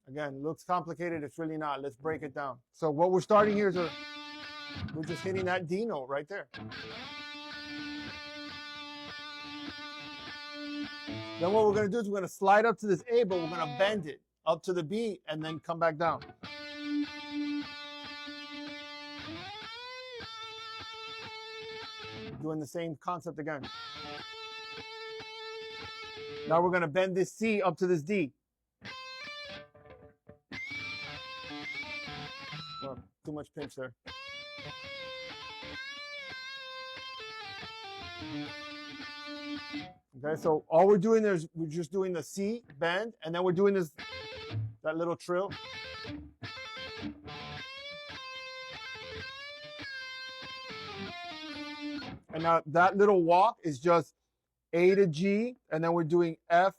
Again, looks complicated. It's really not. Let's break it down. So what we're starting here is we're just hitting that D note right there. Then what we're going to do is we're going to slide up to this A, but we're going to bend it up to the B and then come back down. Doing the same concept again. Now we're going to bend this C up to this D. Well, too much pinch there. Okay, so all we're doing there is we're just doing the C bend, and then we're doing that little trill. And now that little walk is just A to G, and then we're doing F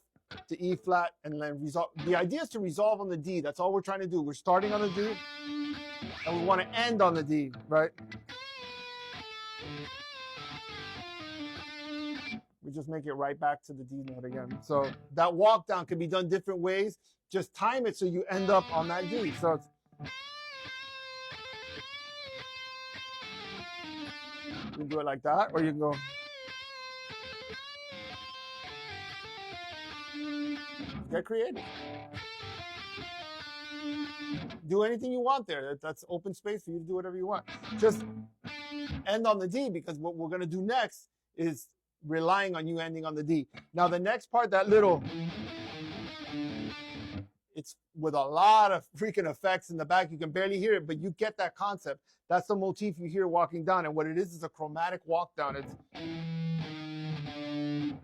to E flat, and then resolve. The idea is to resolve on the D. That's all we're trying to do. We're starting on the D, and we want to end on the D, right? We just make it right back to the D note again. So that walk down can be done different ways. Just time it so you end up on that D. So it's, you can do it like that, or you can go. Get creative. Do anything you want there. That's open space for you to do whatever you want. Just end on the D, because what we're going to do next is relying on you ending on the D. Now the next part, that little, it's with a lot of freaking effects in the back. You can barely hear it, but you get that concept. That's the motif you hear walking down. And what it is a chromatic walk down.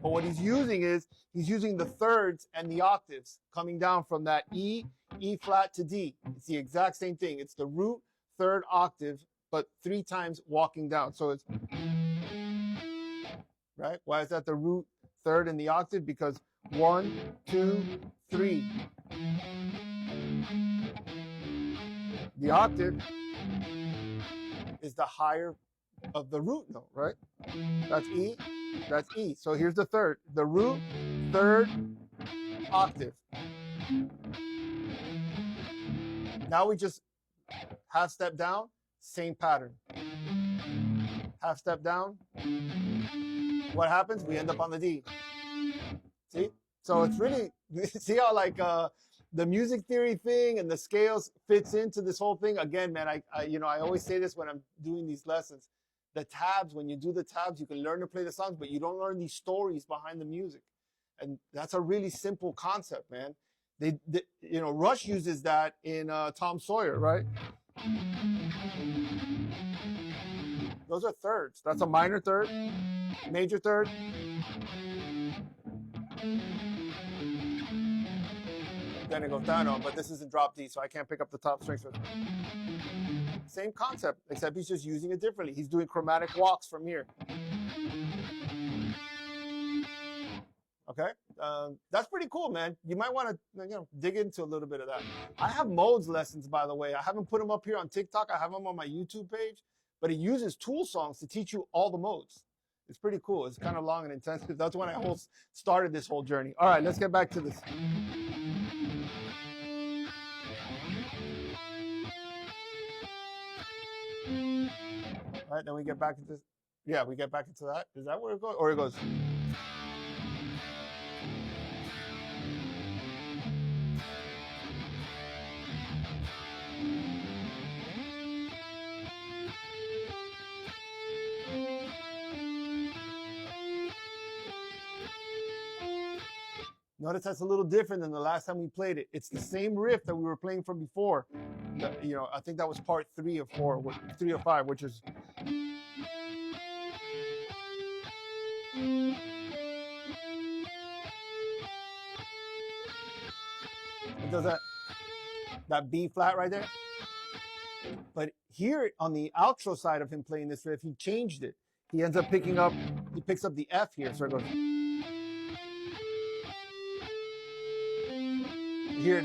But what he's using is, he's using the thirds and the octaves coming down from that E, E flat to D. It's the exact same thing. It's the root, third octave, but 3 times walking down. So it's, right? Why is that the root, third, and the octave? Because 1, 2, 3. The octave is the higher of the root note, right? That's E, that's E. So here's the third, the root, third, octave. Now we just half step down, same pattern. Half step down. What happens? We end up on the D. See? So it's really, see how like the music theory thing and the scales fits into this whole thing? Again, man, I always say this when I'm doing these lessons. The tabs, when you do the tabs, you can learn to play the songs, but you don't learn these stories behind the music. And that's a really simple concept, man. Rush uses that in Tom Sawyer, right? Those are thirds. That's a minor third, major third. Then it goes down, but this isn't drop D, so I can't pick up the top string. So same concept, except he's just using it differently. He's doing chromatic walks from here. Okay, that's pretty cool, man. You might want to dig into a little bit of that. I have modes lessons, by the way. I haven't put them up here on TikTok. I have them on my YouTube page, but it uses tool songs to teach you all the modes. It's pretty cool. It's kind of long and intensive. That's when I started this whole journey. All right, let's get back to this. All right, then we get back into this. Yeah, we get back into that. Is that where it goes? Or it goes. Notice that's a little different than the last time we played it. It's the same riff that we were playing from before. I think that was part 3 of 4, 3 of 5, which is. It does that B flat right there. But here on the outro side of him playing this riff, he changed it. He ends up he picks up the F here, so it goes. Here it is.